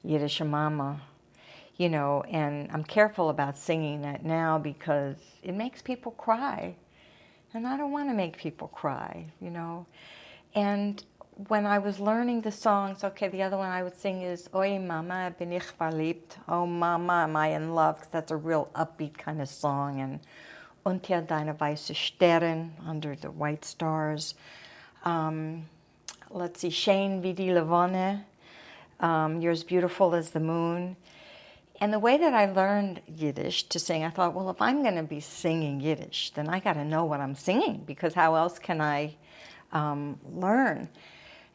Yiddish mama, you know, and I'm careful about singing that now because it makes people cry. And I don't want to make people cry, you know. And when I was learning the songs, okay, the other one I would sing is Oi Mama bin ich verliebt, Oh Mama, am I in love? Because that's a real upbeat kind of song. And Unter deine weiße Stern, under the white stars. Let's see, Schön wie die Lithuania, You're as beautiful as the moon. And the way that I learned Yiddish to sing, I thought, well, if I'm going to be singing Yiddish, then I got to know what I'm singing, because how else can I learn?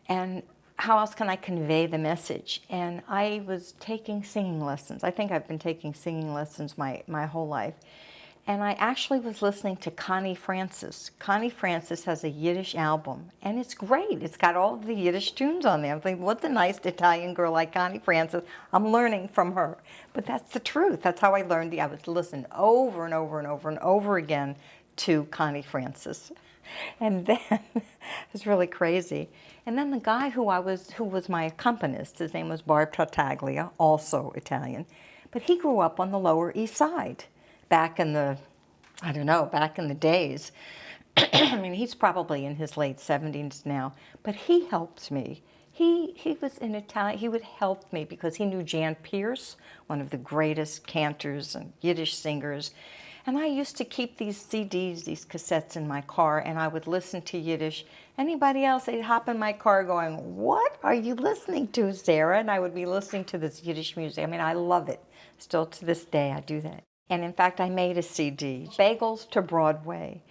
And how else can I convey the message? And I was taking singing lessons. I think I've been taking singing lessons my whole life. And I actually was listening to Connie Francis. Connie Francis has a Yiddish album, and it's great. It's got all of the Yiddish tunes on there. I'm thinking, what a nice Italian girl like Connie Francis. I'm learning from her. But that's the truth. That's how I learned. I was listening over and over and over and over again to Connie Francis. And then, it was really crazy. And then the guy who was my accompanist, his name was Barb Tartaglia, also Italian, but he grew up on the Lower East Side. Back in the, I don't know, back in the days. I mean, he's probably in his late 70s now, but he helped me. He was in Italian. He would help me because he knew Jan Pierce, one of the greatest cantors and Yiddish singers. And I used to keep these CDs, these cassettes in my car, and I would listen to Yiddish. Anybody else, they'd hop in my car going, what are you listening to, Sarah? And I would be listening to this Yiddish music. I mean, I love it. Still to this day, I do that. And in fact, I made a CD, Bagels to Broadway.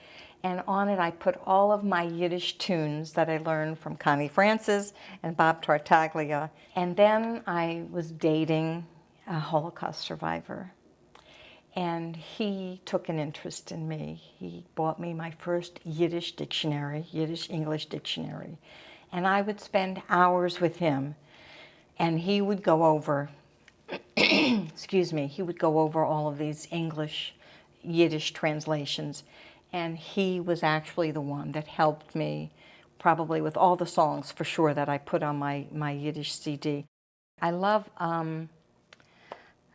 And on it, I put all of my Yiddish tunes that I learned from Connie Francis and Bob Tartaglia. And then I was dating a Holocaust survivor. And he took an interest in me. He bought me my first Yiddish dictionary, Yiddish English dictionary. And I would spend hours with him. And he would go over excuse me, he would go over all of these English Yiddish translations, and he was actually the one that helped me probably with all the songs for sure that I put on my Yiddish CD. I love,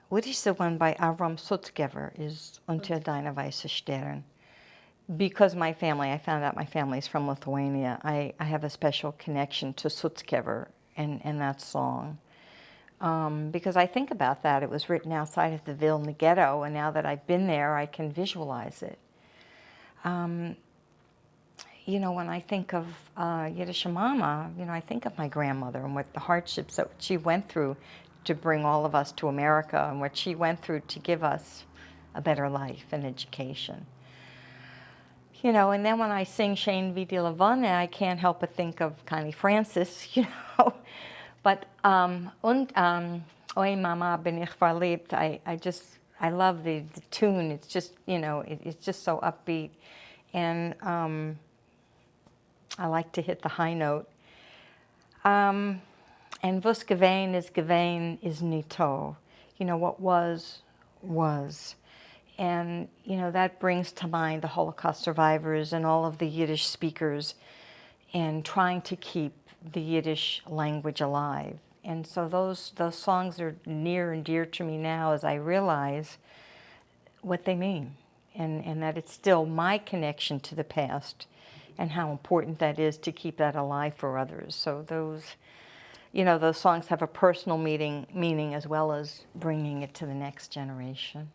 what is the one by Avram Sutzkever, is Unter deine weiße Stern. Because my family, I found out my family is from Lithuania, I have a special connection to Sutzkever and that song. Because I think about that. It was written outside of the Vilna ghetto, and now that I've been there, I can visualize it. You know, when I think of Yiddish mama, you know, I think of my grandmother and what the hardships that she went through to bring all of us to America, and what she went through to give us a better life and education. You know, and then when I sing Schön wie die Lithuania, I can't help but think of Connie Francis, you know. But, Oi Mama bin ich verliebt, I love the tune. It's just, you know, it's just so upbeat. And I like to hit the high note. And was gewesen is nito. You know, what was. And, you know, that brings to mind the Holocaust survivors and all of the Yiddish speakers and trying to keep the Yiddish language alive. And so those songs are near and dear to me now as I realize what they mean, and that it's still my connection to the past and how important that is to keep that alive for others. So those, you know, those songs have a personal meaning as well as bringing it to the next generation.